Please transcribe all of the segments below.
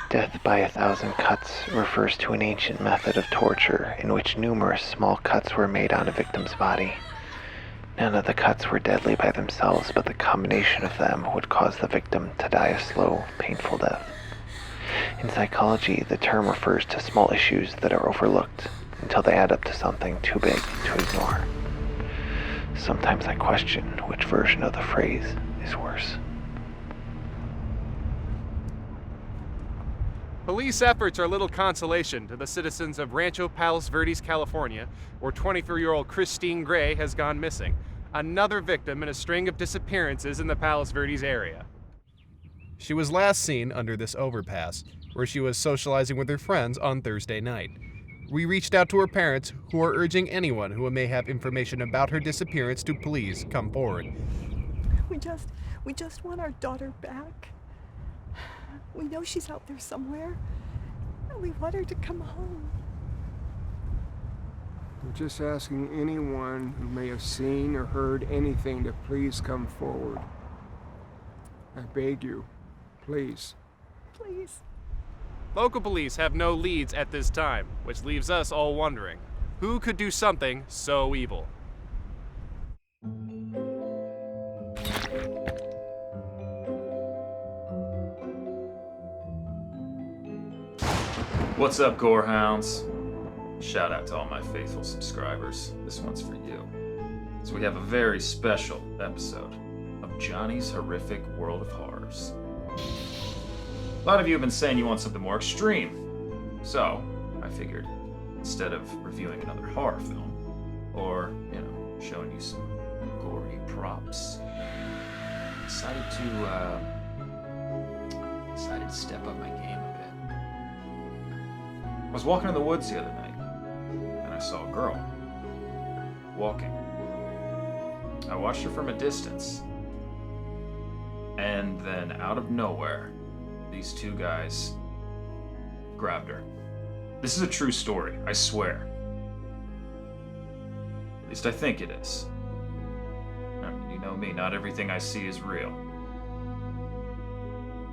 Death by 1,000 cuts refers to an ancient method of torture in which numerous small cuts were made on a victim's body. None of the cuts were deadly by themselves, but the combination of them would cause the victim to die a slow, painful death. In psychology, the term refers to small issues that are overlooked until they add up to something too big to ignore. Sometimes I question which version of the phrase is worse. Police efforts are little consolation to the citizens of Rancho Palos Verdes, California, where 23-year-old Christine Gray has gone missing, another victim in a string of disappearances in the Palos Verdes area. She was last seen under this overpass, where she was socializing with her friends on Thursday night. We reached out to her parents, who are urging anyone who may have information about her disappearance to please come forward. We just want our daughter back. We know she's out there somewhere, and we want her to come home. We're just asking anyone who may have seen or heard anything to please come forward. I beg you, please. Please. Local police have no leads at this time, which leaves us all wondering, who could do something so evil? What's up, Gorehounds? Shout out to all my faithful subscribers. This one's for you. So we have a very special episode of Johnny's Horrific World of Horrors. A lot of you have been saying you want something more extreme. So, I figured, instead of reviewing another horror film, or, showing you some gory props, I decided to step up my game a bit. I was walking in the woods the other night, and I saw a girl walking. I watched her from a distance, and then out of nowhere, these two guys grabbed her. This is a true story, I swear. At least I think it is. I mean, you know me, not everything I see is real.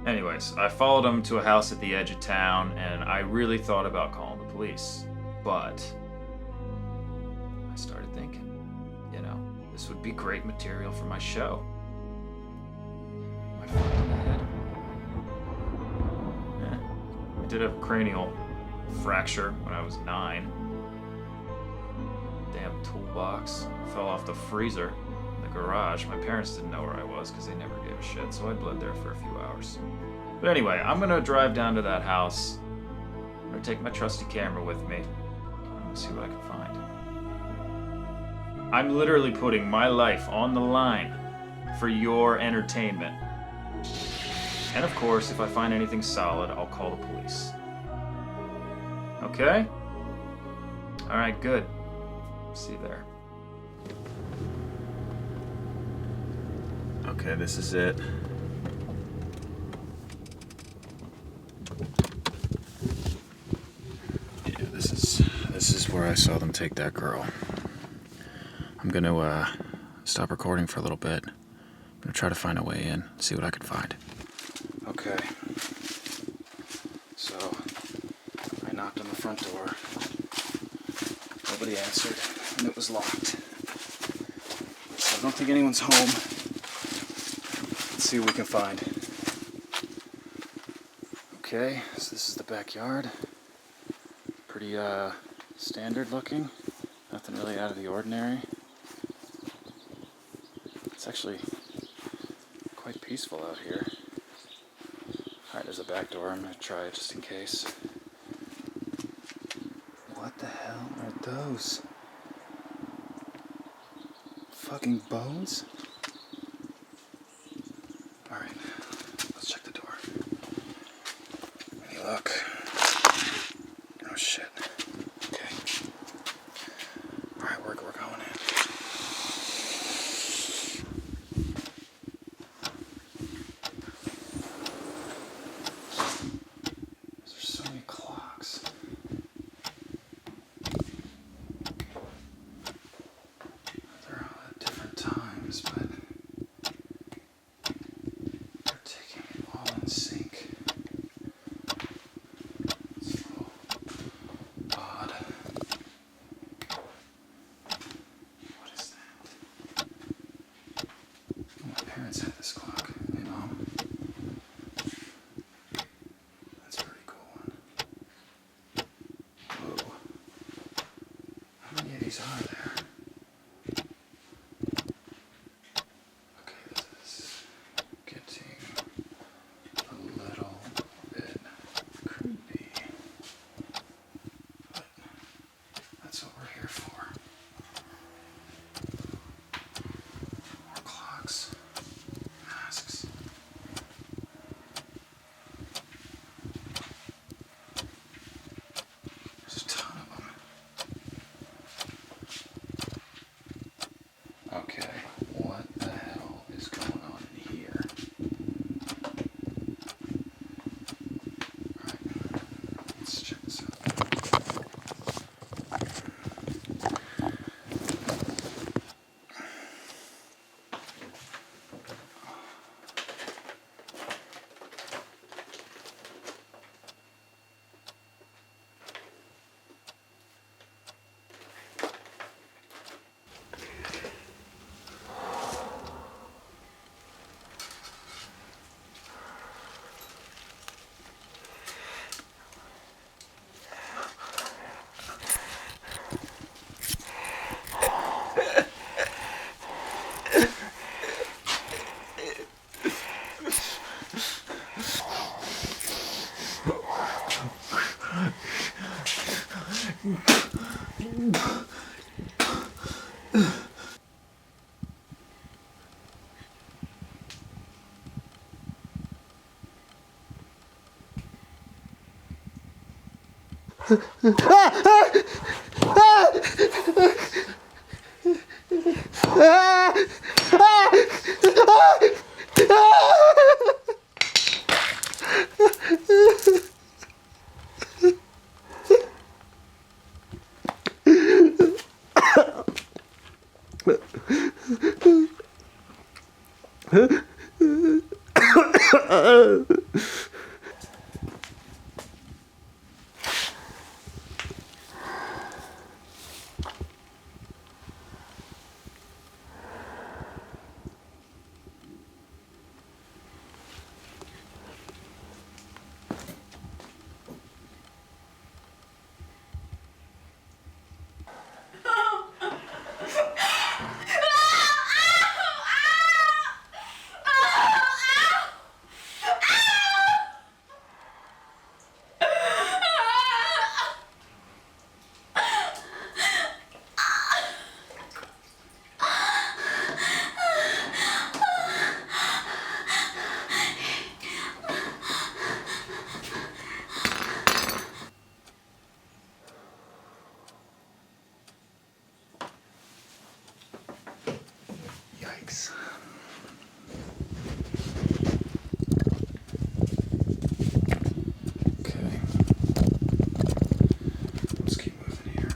Anyways, I followed them to a house at the edge of town, and I really thought about calling the police. But I started thinking, this would be great material for my show. My foot on the head. I did have a cranial fracture when I was 9. Damn toolbox fell off the freezer in the garage. My parents didn't know where I was because they never gave a shit, so I bled there for a few hours. But anyway, I'm gonna drive down to that house. I'm gonna take my trusty camera with me. I'm gonna see what I can find. I'm literally putting my life on the line for your entertainment. And of course, if I find anything solid, I'll call the police. Okay? Alright, good. See you there. Okay, this is it. Yeah, this is where I saw them take that girl. I'm gonna stop recording for a little bit. I'm gonna try to find a way in, see what I can find. Okay. So, I knocked on the front door. Nobody answered, and it was locked. So I don't think anyone's home. Let's see what we can find. Okay, so this is the backyard. Pretty, standard looking. Nothing really out of the ordinary. It's actually quite peaceful out here. Alright, there's a back door. I'm gonna try it just in case. What the hell are those? Fucking bones? Alright, let's check the door. Any luck? Oh shit. Okay. Alright, we're going in. There's so many clocks. They're all at different times, but Alright, set this clock. Hey, Mom. That's a pretty cool one. Whoa. How many of these are there? Okay, this is getting a little bit creepy. But that's what we're here for. More clocks. Masks. There's a ton of them. Okay, what the hell is going on in here? Alright, let's check this out. Yikes. Okay. Let's keep moving here.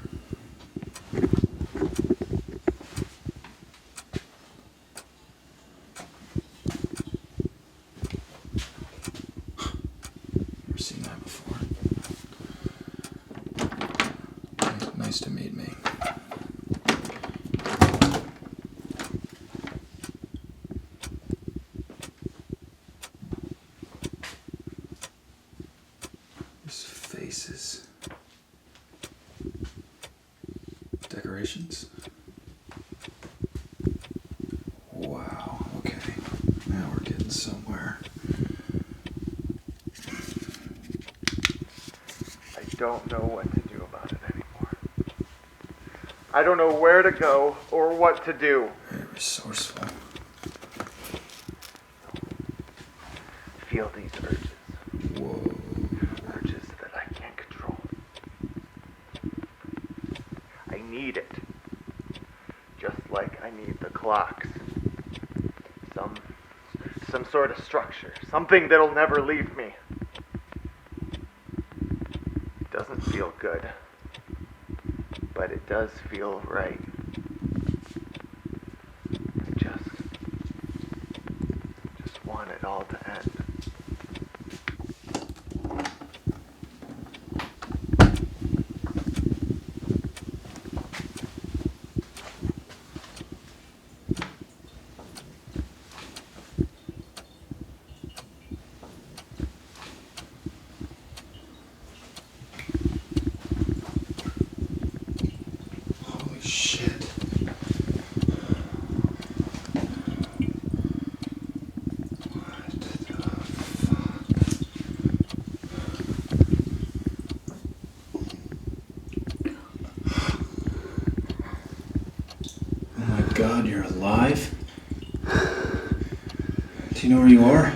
Never seen that before. Nice to meet me. There's faces. Decorations. Wow, okay. Now we're getting somewhere. I don't know what to do about it anymore. I don't know where to go or what to do. Very resourceful. Feel these urges. Whoa. Urges that I can't control. I need it. Just like I need the clocks. Some sort of structure. Something that'll never leave me. It doesn't feel good. But it does feel right. I just want it all to end. Do you know where you are?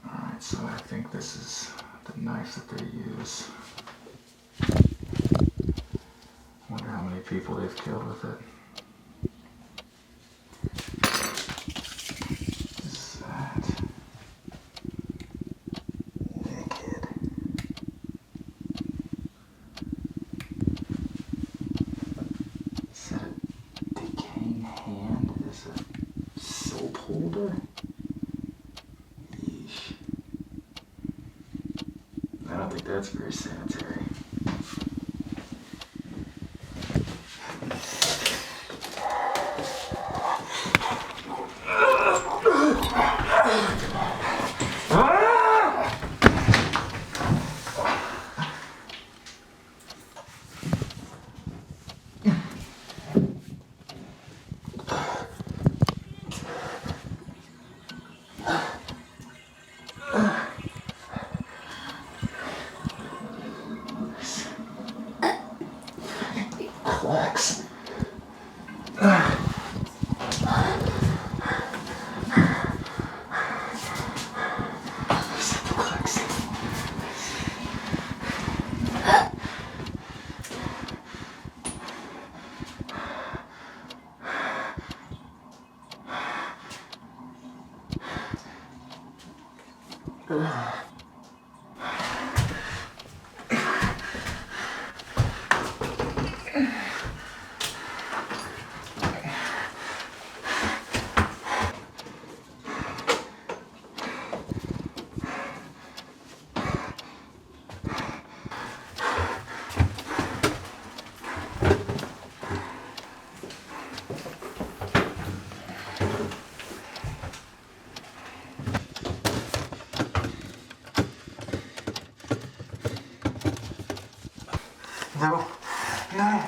Alright, so I think this is the knife that they use. Wonder how many people they've killed with it. What is that? Naked. Is that a decaying hand? Is a soap holder? Yeesh. I don't think that's very sanitary. Relax. No. No.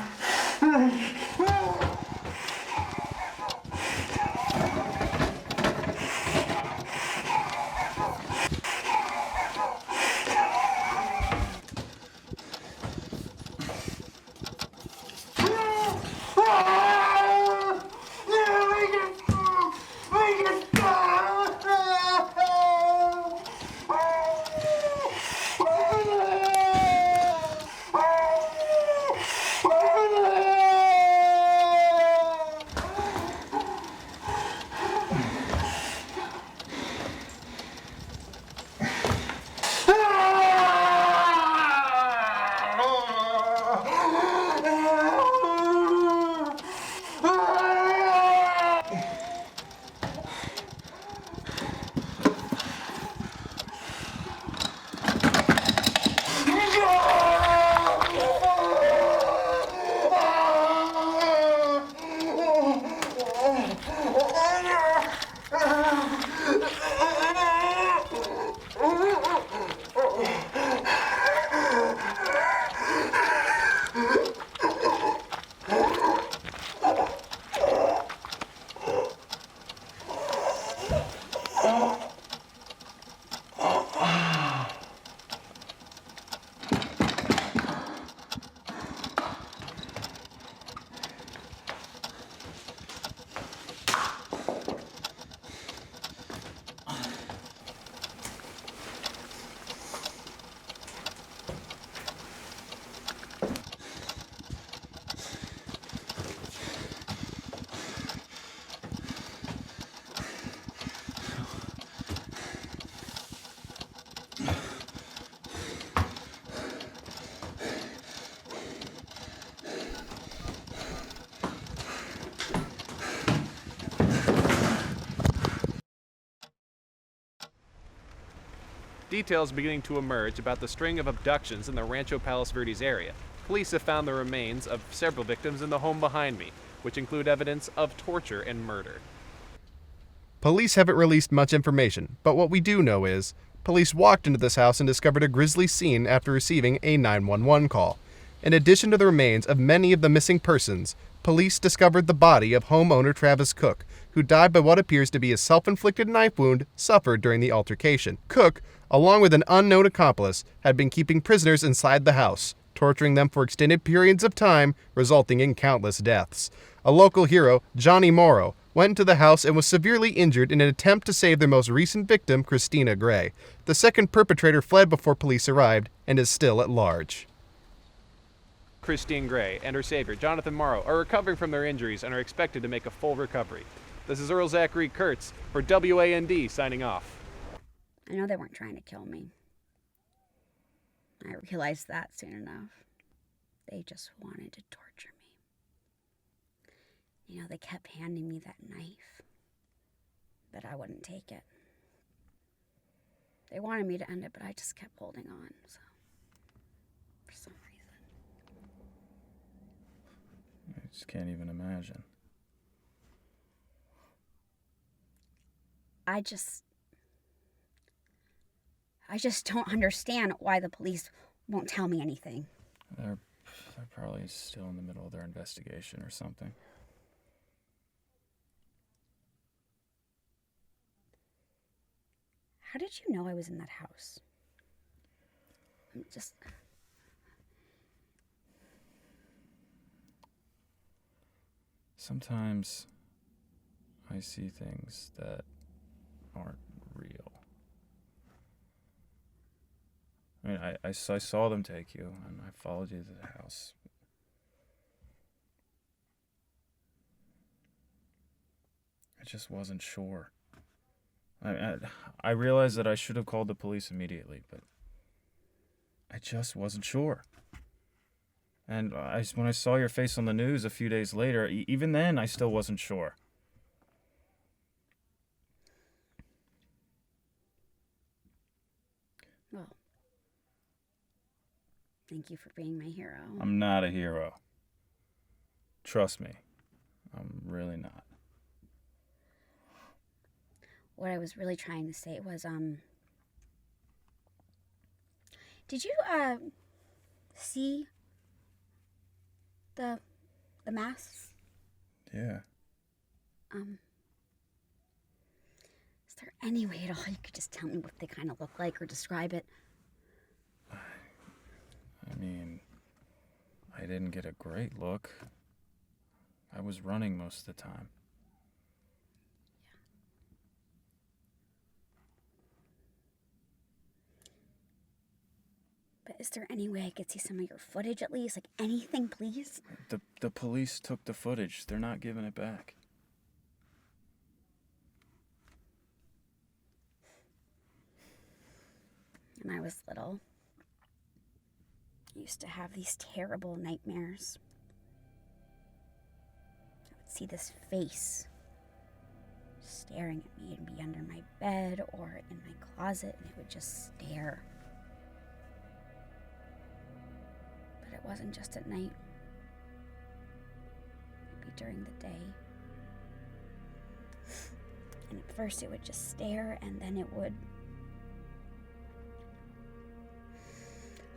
details beginning to emerge about the string of abductions in the Rancho Palos Verdes area. Police have found the remains of several victims in the home behind me, which include evidence of torture and murder. Police haven't released much information, but what we do know is police walked into this house and discovered a grisly scene after receiving a 911 call. In addition to the remains of many of the missing persons, police discovered the body of homeowner Travis Cook, who died by what appears to be a self-inflicted knife wound suffered during the altercation. Cook, along with an unknown accomplice, had been keeping prisoners inside the house, torturing them for extended periods of time, resulting in countless deaths. A local hero, Johnny Morrow, went into the house and was severely injured in an attempt to save their most recent victim, Christina Gray. The second perpetrator fled before police arrived and is still at large. Christine Gray and her savior, Jonathan Morrow, are recovering from their injuries and are expected to make a full recovery. This is Earl Zachary Kurtz for WAND signing off. I know they weren't trying to kill me. I realized that soon enough. They just wanted to torture me. You know, they kept handing me that knife, but I wouldn't take it. They wanted me to end it, but I just kept holding on, so for some reason. I just can't even imagine. I just don't understand why the police won't tell me anything. They're probably still in the middle of their investigation or something. How did you know I was in that house? I'm just... Sometimes I see things that aren't real. I mean, I saw them take you, and I followed you to the house. I just wasn't sure. I realized that I should have called the police immediately, but I just wasn't sure. And when I saw your face on the news a few days later, even then I still wasn't sure. Well, thank you for being my hero. I'm not a hero. Trust me, I'm really not. What I was really trying to say was, did you, see the masks? Yeah. Is there any way at all you could just tell me what they kind of look like or describe it? I mean, I didn't get a great look. I was running most of the time. But is there any way I could see some of your footage at least? Like anything, please? The police took the footage. They're not giving it back. When I was little, I used to have these terrible nightmares. I would see this face staring at me and be under my bed or in my closet, and it would just stare. But it wasn't just at night. It'd be during the day. And at first it would just stare, and then it would...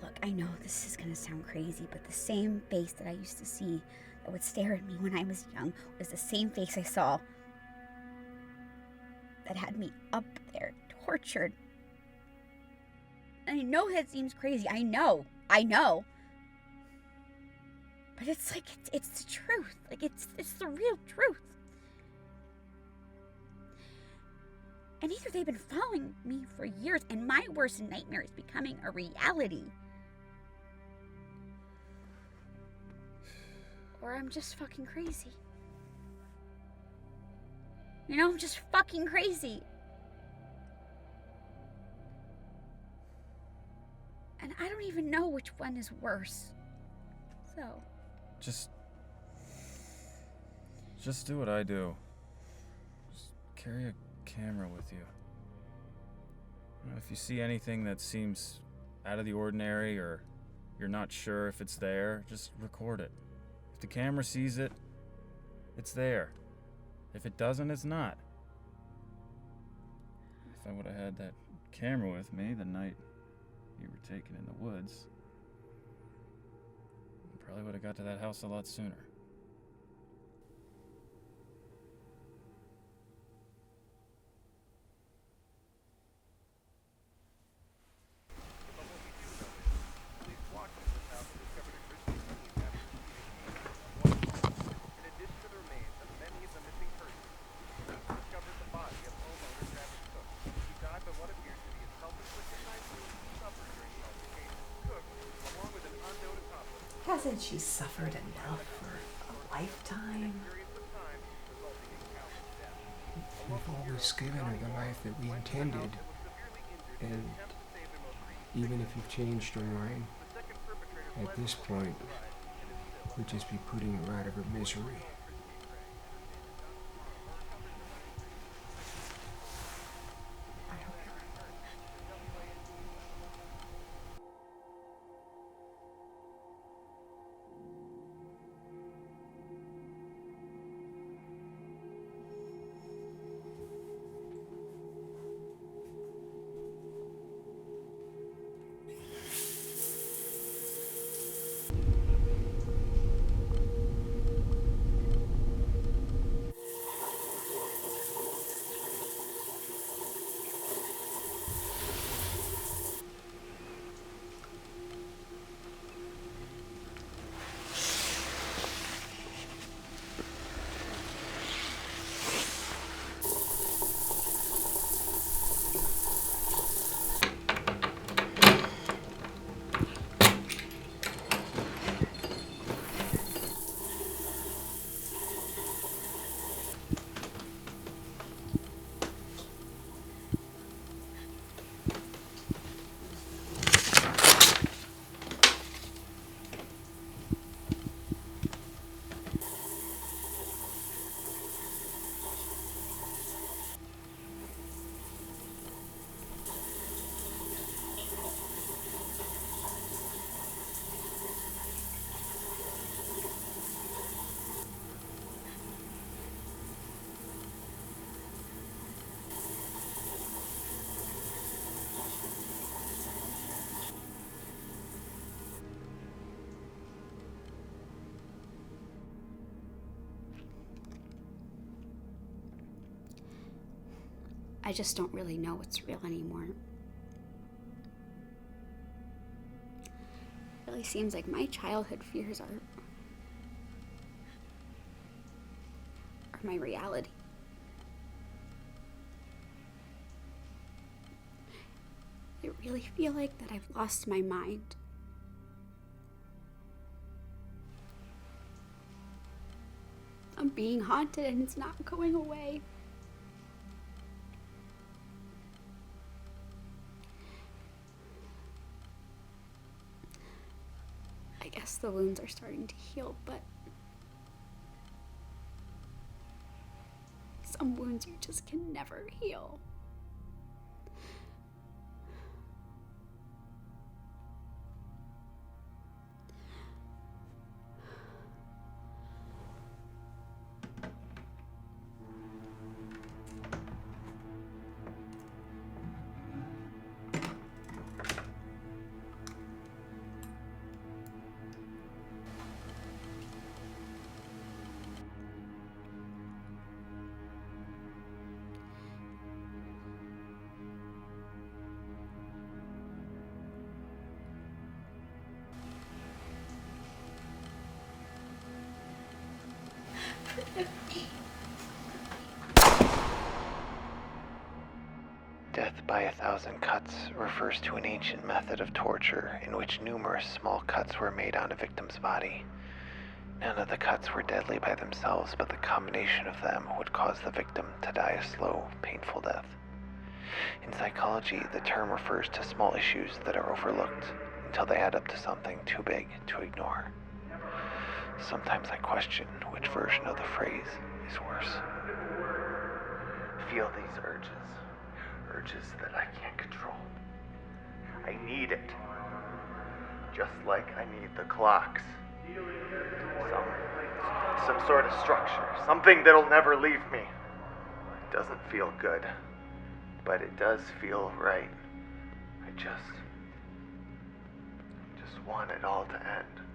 Look, I know this is gonna sound crazy, but the same face that I used to see that would stare at me when I was young was the same face I saw that had me up there, tortured. And I know that seems crazy. I know. But it's like, it's the truth. Like, it's the real truth. And either they've been following me for years and my worst nightmare is becoming a reality, or I'm just fucking crazy. You know, I'm just fucking crazy. And I don't even know which one is worse. So... Just do what I do. Just carry a camera with you. If you see anything that seems out of the ordinary or you're not sure if it's there, just record it. If the camera sees it, it's there. If it doesn't, it's not. If I would have had that camera with me the night you were taken in the woods, I probably would have got to that house a lot sooner. Hasn't she suffered enough for a lifetime? We've always given her the life that we intended. And even if you've changed your mind, at this point, we'd just be putting her out of her misery. I just don't really know what's real anymore. It really seems like my childhood fears are my reality. I really feel like that I've lost my mind. I'm being haunted and it's not going away. I guess the wounds are starting to heal, but some wounds you just can never heal. Death by 1,000 cuts refers to an ancient method of torture in which numerous small cuts were made on a victim's body. None of the cuts were deadly by themselves, but the combination of them would cause the victim to die a slow, painful death. In psychology, the term refers to small issues that are overlooked until they add up to something too big to ignore. Sometimes I question which version of the phrase is worse. Feel these urges that I can't control. need it. Just like I need the clocks. Some sort of structure. Something that'll never leave me. It doesn't feel good, but it does feel right. I just want it all to end.